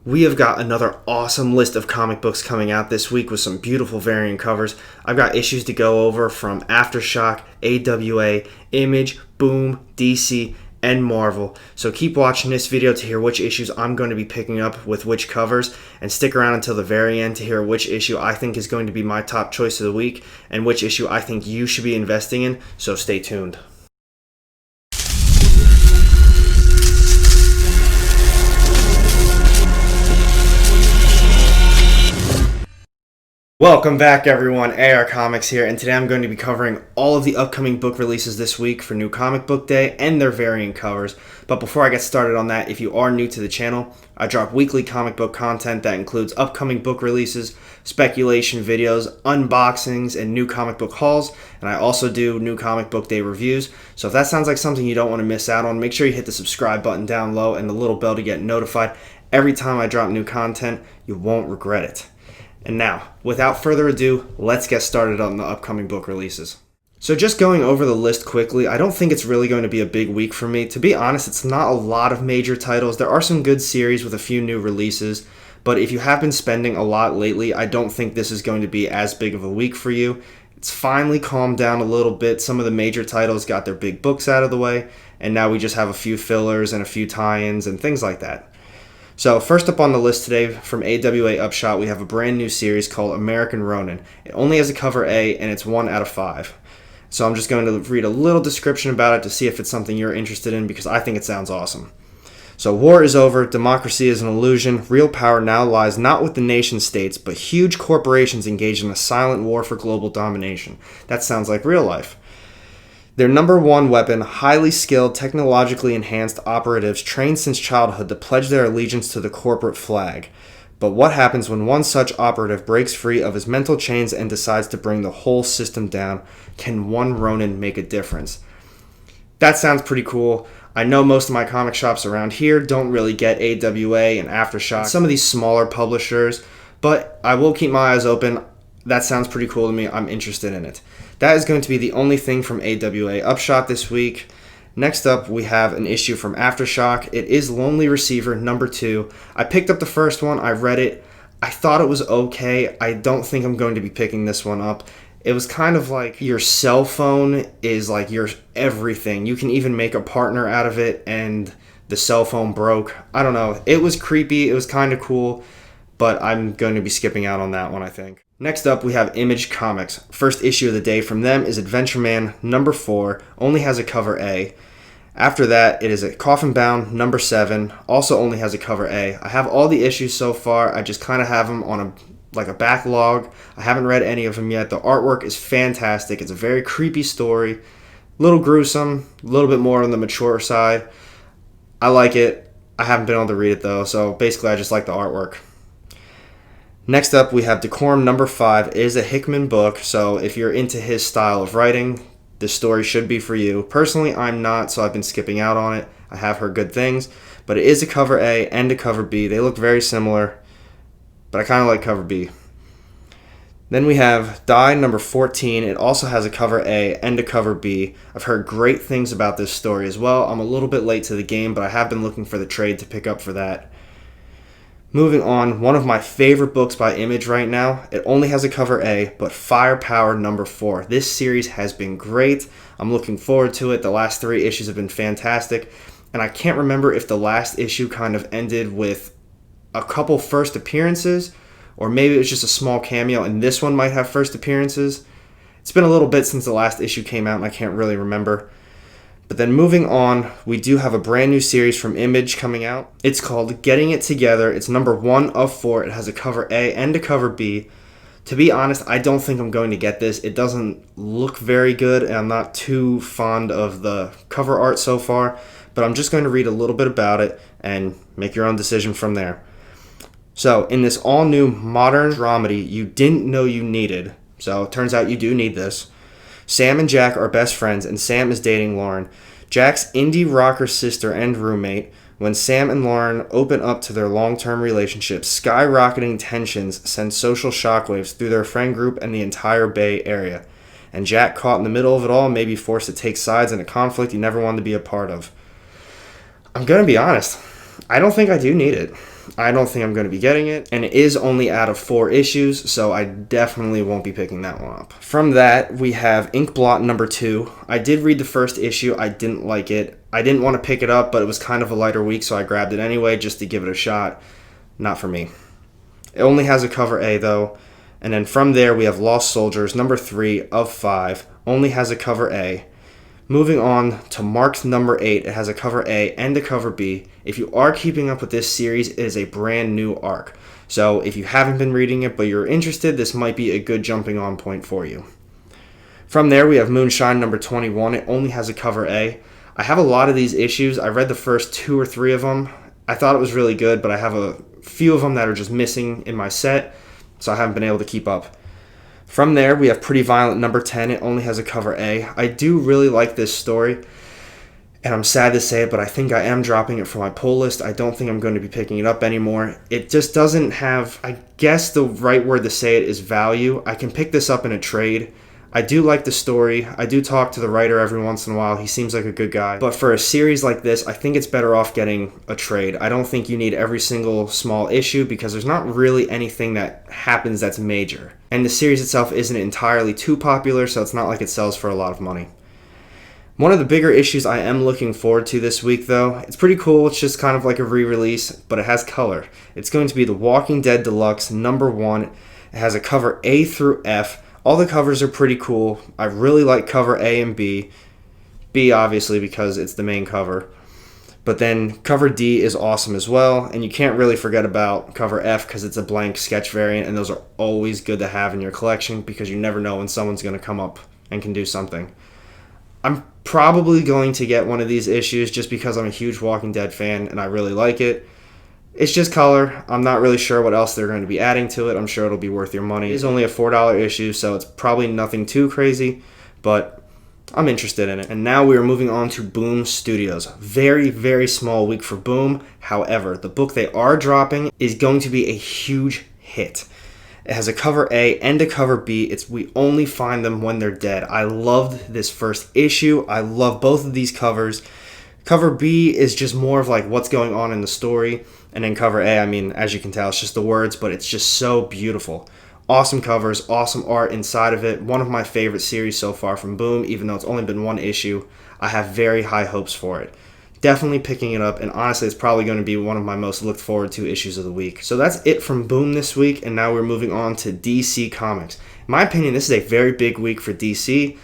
We have got another awesome list of comic books coming out this week with some beautiful variant covers. I've got issues to go over from Aftershock, AWA, Image, Boom, DC, and Marvel. So keep watching this video to hear which issues I'm going to be picking up with which covers, and stick around until the very end to hear which issue I think is going to be my top choice of the week and which issue I think you should be investing in, so stay tuned. Welcome back everyone, AR Comics here, and today I'm going to be covering all of the upcoming book releases this week for New Comic Book Day and their variant covers. But before I get started on that, if you are new to the channel, I drop weekly comic book content that includes upcoming book releases, speculation videos, unboxings, and new comic book hauls, and I also do New Comic Book Day reviews. So if that sounds like something you don't want to miss out on, make sure you hit the subscribe button down low and the little bell to get notified every time I drop new content. You won't regret it. And now, without further ado, let's get started on the upcoming book releases. So just going over the list quickly, I don't think it's really going to be a big week for me. To be honest, it's not a lot of major titles. There are some good series with a few new releases, but if you have been spending a lot lately, I don't think this is going to be as big of a week for you. It's finally calmed down a little bit. Some of the major titles got their big books out of the way, and now we just have a few fillers and a few tie-ins and things like that. So first up on the list today from AWA Upshot, we have a brand new series called American Ronin. It only has a cover A and it's 1 out of 5. So I'm just going to read a little description about it to see if it's something you're interested in, because I think it sounds awesome. So war is over, democracy is an illusion, real power now lies not with the nation states, but huge corporations engaged in a silent war for global domination. That sounds like real life. Their number one weapon, highly skilled, technologically enhanced operatives trained since childhood to pledge their allegiance to the corporate flag. But what happens when one such operative breaks free of his mental chains and decides to bring the whole system down? Can one Ronin make a difference? That sounds pretty cool. I know most of my comic shops around here don't really get AWA and Aftershock, some of these smaller publishers, but I will keep my eyes open. That sounds pretty cool to me. I'm interested in it. That is going to be the only thing from AWA Upshot this week. Next up, we have an issue from Aftershock. It is Lonely Receiver number 2. I picked up the first one. I read it. I thought it was okay. I don't think I'm going to be picking this one up. It was kind of like your cell phone is like your everything. You can even make a partner out of it, and the cell phone broke. I don't know. It was creepy. It was kind of cool, but I'm going to be skipping out on that one, I think. Next up, we have Image Comics. First issue of the day from them is Adventure Man number 4, only has a cover A. After that, it is a Coffin Bound number 7, also only has a cover A. I have all the issues so far. I just kind of have them on a backlog. I haven't read any of them yet. The artwork is fantastic. It's a very creepy story, a little gruesome, a little bit more on the mature side. I like it. I haven't been able to read it though, so basically I just like the artwork. Next up, we have Decorum number 5. It is a Hickman book, so if you're into his style of writing, this story should be for you. Personally, I'm not, so I've been skipping out on it. I have heard good things, but it is a cover A and a cover B. They look very similar, but I kind of like cover B. Then we have Die number 14. It also has a cover A and a cover B. I've heard great things about this story as well. I'm a little bit late to the game, but I have been looking for the trade to pick up for that. Moving on, one of my favorite books by Image right now. It only has a cover A, but Firepower number 4. This series has been great. I'm looking forward to it. The last 3 issues have been fantastic, and I can't remember if the last issue kind of ended with a couple first appearances, or maybe it was just a small cameo, and this one might have first appearances. It's been a little bit since the last issue came out, and I can't really remember. But then moving on, we do have a brand new series from Image coming out. It's called Getting It Together. It's number 1 of 4. It has a cover A and a cover B. To be honest, I don't think I'm going to get this. It doesn't look very good, and I'm not too fond of the cover art so far. But I'm just going to read a little bit about it and make your own decision from there. So, in this all-new modern dramedy you didn't know you needed, so it turns out you do need this. Sam and Jack are best friends, and Sam is dating Lauren, Jack's indie rocker sister and roommate. When Sam and Lauren open up to their long-term relationship, skyrocketing tensions send social shockwaves through their friend group and the entire Bay Area. And Jack, caught in the middle of it all, may be forced to take sides in a conflict he never wanted to be a part of. I'm going to be honest. I don't think I do need it. I don't think I'm going to be getting it, and it is only out of 4 issues, so I definitely won't be picking that one up. From that, we have Inkblot number 2. I did read the first issue. I didn't like it. I didn't want to pick it up, but it was kind of a lighter week, so I grabbed it anyway just to give it a shot. Not for me. It only has a cover A, though. And then from there, we have Lost Soldiers number 3 of 5. Only has a cover A. Moving on to Marked number 8, it has a cover A and a cover B. If you are keeping up with this series, it is a brand new arc. So if you haven't been reading it but you're interested, this might be a good jumping on point for you. From there, we have Moonshine number 21. It only has a cover A. I have a lot of these issues. I read the first 2 or 3 of them. I thought it was really good, but I have a few of them that are just missing in my set, so I haven't been able to keep up. From there, we have Pretty Violent number 10. It only has a cover A. I do really like this story, and I'm sad to say it, but I think I am dropping it from my pull list. I don't think I'm going to be picking it up anymore. It just doesn't have, I guess the right word to say it is value. I can pick this up in a trade. I do like the story. I do talk to the writer every once in a while. He seems like a good guy. But for a series like this, I think it's better off getting a trade. I don't think you need every single small issue because there's not really anything that happens that's major. And the series itself isn't entirely too popular, so it's not like it sells for a lot of money. One of the bigger issues I am looking forward to this week, though, it's pretty cool. It's just kind of like a re-release, but it has color. It's going to be The Walking Dead Deluxe number 1. It has a cover A through F. All the covers are pretty cool. I really like cover A and B. B, obviously, because it's the main cover. But then cover D is awesome as well. And you can't really forget about cover F because it's a blank sketch variant. And those are always good to have in your collection because you never know when someone's going to come up and can do something. I'm probably going to get one of these issues just because I'm a huge Walking Dead fan and I really like it. It's just color. I'm not really sure what else they're going to be adding to it. I'm sure it'll be worth your money. It's only a $4 issue, so it's probably nothing too crazy, but I'm interested in it. And now we are moving on to Boom Studios. Very, very small week for Boom. However, the book they are dropping is going to be a huge hit. It has a cover A and a cover B. It's We Only Find Them When They're Dead. I loved this first issue. I love both of these covers. Cover B is just more of like what's going on in the story. And then cover A, I mean, as you can tell, it's just the words, but it's just so beautiful. Awesome covers, awesome art inside of it. One of my favorite series so far from Boom, even though it's only been 1 issue. I have very high hopes for it. Definitely picking it up, and honestly, it's probably going to be one of my most looked forward to issues of the week. So that's it from Boom this week, and now we're moving on to DC Comics. In my opinion, this is a very big week for DC.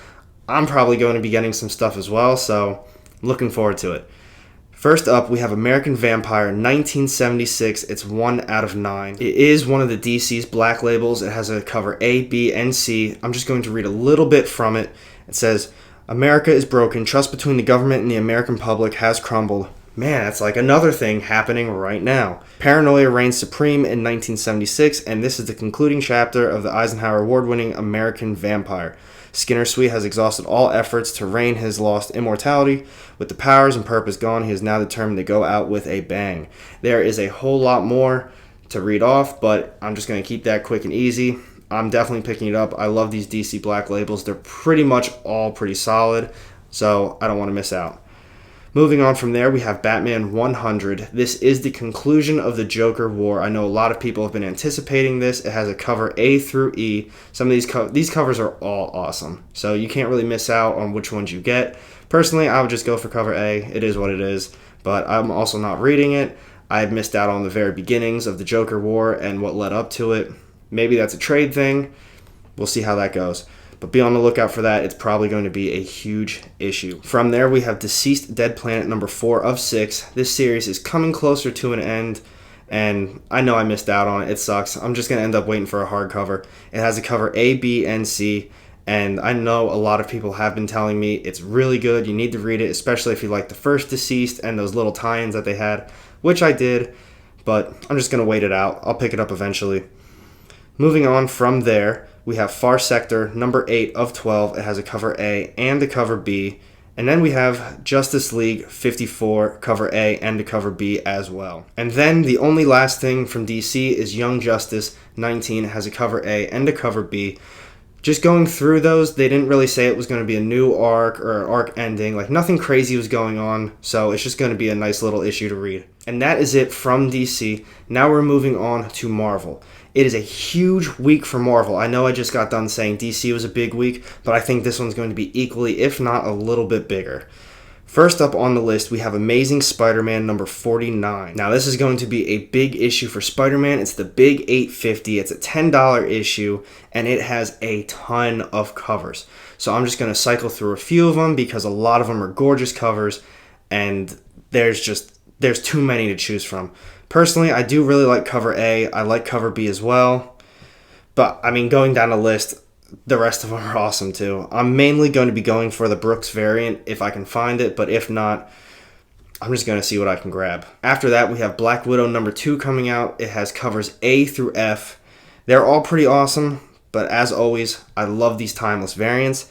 I'm probably going to be getting some stuff as well, so looking forward to it. First up, we have American Vampire 1976. It's 1 out of 9. It is one of the DC's black labels. It has a cover A, B, and C. I'm just going to read a little bit from it. It says, America is broken. Trust between the government and the American public has crumbled. Man, that's like another thing happening right now. Paranoia reigns supreme in 1976, and this is the concluding chapter of the Eisenhower Award-winning American Vampire. Skinner Sweet has exhausted all efforts to regain his lost immortality. With the powers and purpose gone, he is now determined to go out with a bang. There is a whole lot more to read off, but I'm just going to keep that quick and easy. I'm definitely picking it up. I love these DC Black labels. They're pretty much all pretty solid, so I don't want to miss out. Moving on from there, we have Batman 100. This is the conclusion of the Joker War. I know a lot of people have been anticipating this. It has a cover A through E. Some of these covers are all awesome, so you can't really miss out on which ones you get. Personally, I would just go for cover A. It is what it is, but I'm also not reading it. I missed out on the very beginnings of the Joker War and what led up to it. Maybe that's a trade thing. We'll see how that goes. But be on the lookout for that. It's probably going to be a huge issue. From there, we have Deceased Dead Planet number 4 of 6. This series is coming closer to an end, and I know I missed out on it. It sucks. I'm just going to end up waiting for a hardcover. It has a cover A, B, and C, and I know a lot of people have been telling me it's really good. You need to read it, especially if you like the first Deceased and those little tie-ins that they had, which I did, but I'm just going to wait it out. I'll pick it up eventually. Moving on from there, we have Far Sector, number 8 of 12. It has a cover A and a cover B. And then we have Justice League 54, cover A and a cover B as well. And then the only last thing from DC is Young Justice 19. It has a cover A and a cover B. Just going through those, they didn't really say it was going to be a new arc or an arc ending. Like, nothing crazy was going on, so it's just going to be a nice little issue to read. And that is it from DC. Now we're moving on to Marvel. It is a huge week for Marvel. I know I just got done saying DC was a big week, but I think this one's going to be equally, if not a little bit bigger. First up on the list, we have Amazing Spider-Man number 49. Now, this is going to be a big issue for Spider-Man. It's the big 850. It's a $10 issue, and it has a ton of covers. So I'm just going to cycle through a few of them because a lot of them are gorgeous covers, and there's too many to choose from. Personally, I do really like cover A. I like cover B as well. But, I mean, going down the list, the rest of them are awesome too. I'm mainly going to be going for the Brooks variant if I can find it, but if not, I'm just going to see what I can grab. After that, we have Black Widow number 2 coming out. It has covers A through F. They're all pretty awesome, but as always, I love these timeless variants.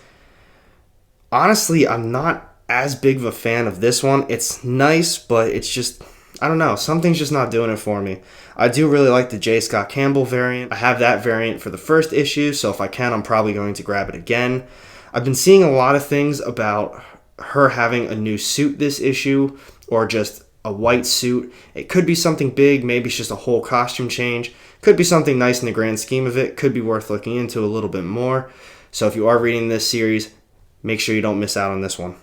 Honestly, I'm not as big of a fan of this one. It's nice, but it's just, I don't know, something's just not doing it for me. I do really like the J. Scott Campbell variant. I have that variant for the first issue, so if I can, I'm probably going to grab it again. I've been seeing a lot of things about her having a new suit this issue, or just a white suit. It could be something big, maybe it's just a whole costume change. Could be something nice in the grand scheme of it. Could be worth looking into a little bit more. So if you are reading this series, make sure you don't miss out on this one.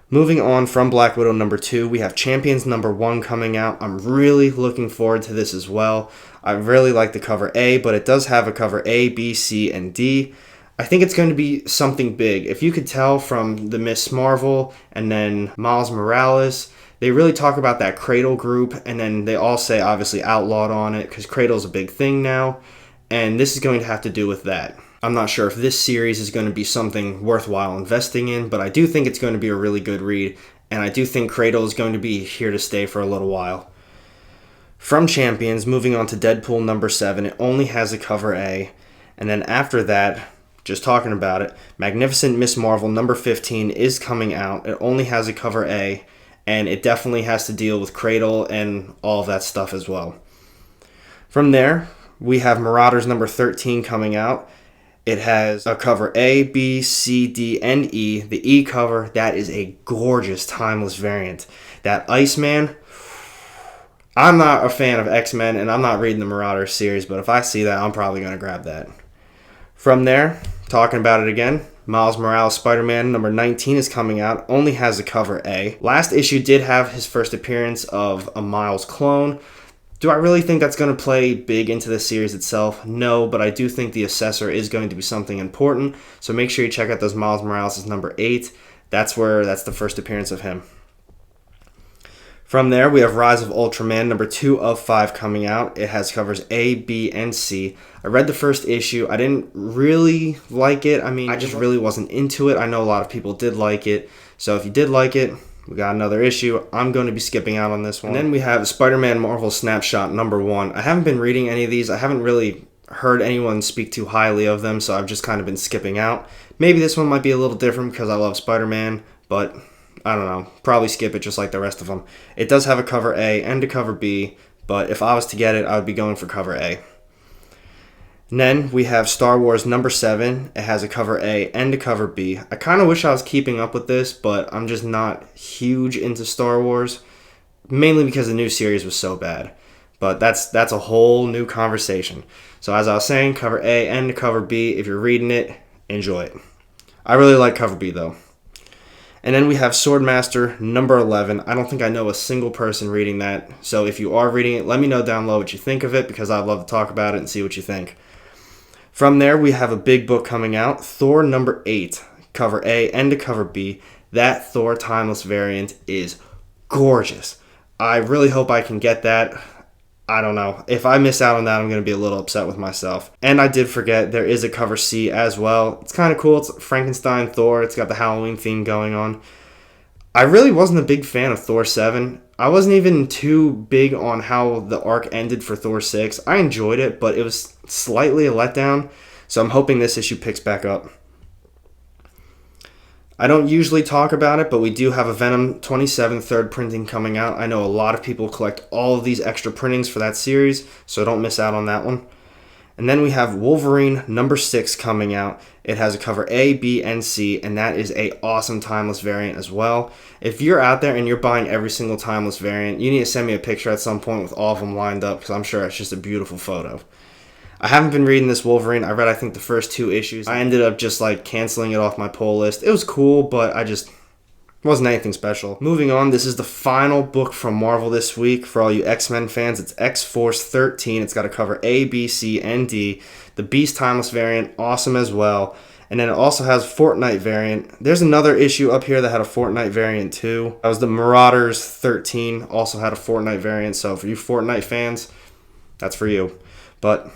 Moving on from Black Widow number 2, we have Champions number 1 coming out. I'm really looking forward to this as well. I really like the cover A, but it does have a cover A, B, C, and D. I think it's going to be something big. If you could tell from the Miss Marvel and then Miles Morales, they really talk about that Cradle group, and then they all say obviously Outlawed on it because Cradle's a big thing now, and this is going to have to do with that. I'm not sure if this series is going to be something worthwhile investing in, but I do think it's going to be a really good read, and I do think Cradle is going to be here to stay for a little while. From Champions, moving on to Deadpool number 7, it only has a cover A, and then after that, just talking about it, Magnificent Miss Marvel number 15 is coming out. It only has a cover A, and it definitely has to deal with Cradle and all of that stuff as well. From there, we have Marauders number 13 coming out. It has a cover A, B, C, D, and E. The E cover, that is a gorgeous, timeless variant. That Iceman, I'm not a fan of X-Men, and I'm not reading the Marauders series, but if I see that, I'm probably going to grab that. From there, talking about it again, Miles Morales Spider-Man number 19 is coming out, only has a cover A. Last issue did have his first appearance of a Miles clone. Do I really think that's going to play big into the series itself? No, but I do think the Assessor is going to be something important, so make sure you check out those Miles Morales number 8. That's the first appearance of him. From there, we have Rise of Ultraman number 2 of 5 coming out. It has covers A, B, and C. I read the first issue. I didn't really like it. I just really wasn't into it. I know a lot of people did like it, so if you did like it, we got another issue. I'm going to be skipping out on this one. And then we have Spider-Man Marvel Snapshot number 1. I haven't been reading any of these. I haven't really heard anyone speak too highly of them, so I've just kind of been skipping out. Maybe this one might be a little different because I love Spider-Man, but I don't know. Probably skip it just like the rest of them. It does have a cover A and a cover B, but if I was to get it, I would be going for cover A. And then we have Star Wars number 7. It has a cover A and a cover B. I kind of wish I was keeping up with this, but I'm just not huge into Star Wars, mainly because the new series was so bad. But that's a whole new conversation. So as I was saying, cover A and cover B. If you're reading it, enjoy it. I really like cover B though. And then we have Swordmaster number 11. I don't think I know a single person reading that. So if you are reading it, let me know down below what you think of it, because I'd love to talk about it and see what you think. From there, we have a big book coming out, Thor number 8, cover A and a cover B. That Thor Timeless variant is gorgeous. I really hope I can get that. I don't know. If I miss out on that, I'm going to be a little upset with myself. And I did forget, there is a cover C as well. It's kind of cool. It's Frankenstein Thor. It's got the Halloween theme going on. I really wasn't a big fan of Thor 7. I wasn't even too big on how the arc ended for Thor 6. I enjoyed it, but it was slightly a letdown, so I'm hoping this issue picks back up. I don't usually talk about it, but we do have a Venom 27 third printing coming out. I know a lot of people collect all of these extra printings for that series, so don't miss out on that one. And then we have Wolverine number 6 coming out. It has a cover A, B, and C, and that is a awesome timeless variant as well. If you're out there and you're buying every single timeless variant, you need to send me a picture at some point with all of them lined up, because I'm sure it's just a beautiful photo. I haven't been reading this Wolverine. I read, I think, the first 2 issues. I ended up just like canceling it off my pull list. It was cool, but wasn't anything special. Moving on, this is the final book from Marvel this week. For all you X-Men fans, it's X-Force 13. It's got a cover A, B, C, and D. The Beast Timeless variant, awesome as well. And then it also has Fortnite variant. There's another issue up here that had a Fortnite variant too. That was the Marauders 13, also had a Fortnite variant. So for you Fortnite fans, that's for you. But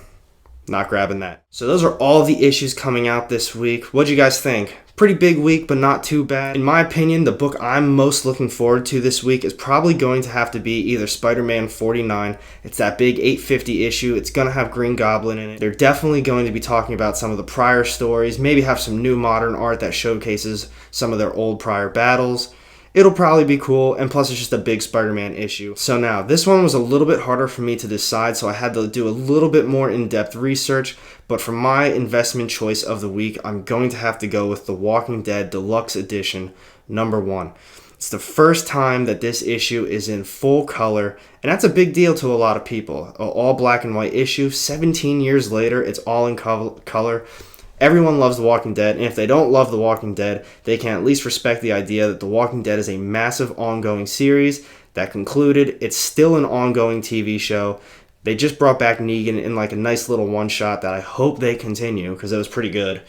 not grabbing that. So those are all the issues coming out this week. What'd you guys think? Pretty big week, but not too bad. In my opinion, the book I'm most looking forward to this week is probably going to have to be either Spider-Man 49. It's that big 850 issue. It's going to have Green Goblin in it. They're definitely going to be talking about some of the prior stories, maybe have some new modern art that showcases some of their old prior battles. It'll probably be cool, and plus it's just a big Spider-Man issue. So now, this one was a little bit harder for me to decide, so I had to do a little bit more in-depth research, but for my investment choice of the week, I'm going to have to go with The Walking Dead Deluxe Edition number 1. It's the first time that this issue is in full color, and that's a big deal to a lot of people. An all black and white issue, 17 years later, it's all in color. Everyone loves The Walking Dead, and if they don't love The Walking Dead, they can at least respect the idea that The Walking Dead is a massive ongoing series that concluded. It's still an ongoing TV show. They just brought back Negan in like a nice little one-shot that I hope they continue, because it was pretty good.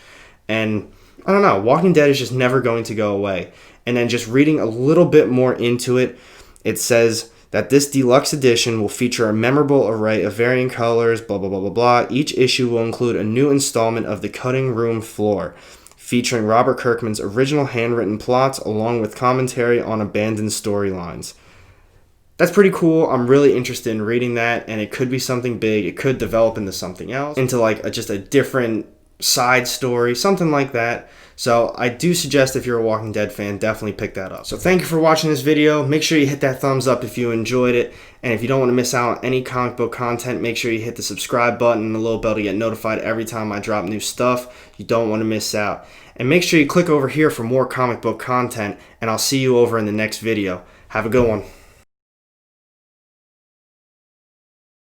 And I don't know, Walking Dead is just never going to go away. And then just reading a little bit more into it, it says that this deluxe edition will feature a memorable array of varying colors, blah, blah, blah, blah, blah. Each issue will include a new installment of The Cutting Room Floor, featuring Robert Kirkman's original handwritten plots along with commentary on abandoned storylines. That's pretty cool. I'm really interested in reading that, and it could be something big. It could develop into something else, into like just a different side story, something like that. So I do suggest, if you're a Walking Dead fan, definitely pick that up. So thank you for watching this video. Make sure you hit that thumbs up if you enjoyed it. And if you don't want to miss out on any comic book content, make sure you hit the subscribe button and the little bell to get notified every time I drop new stuff. You don't want to miss out. And make sure you click over here for more comic book content, and I'll see you over in the next video. Have a good one.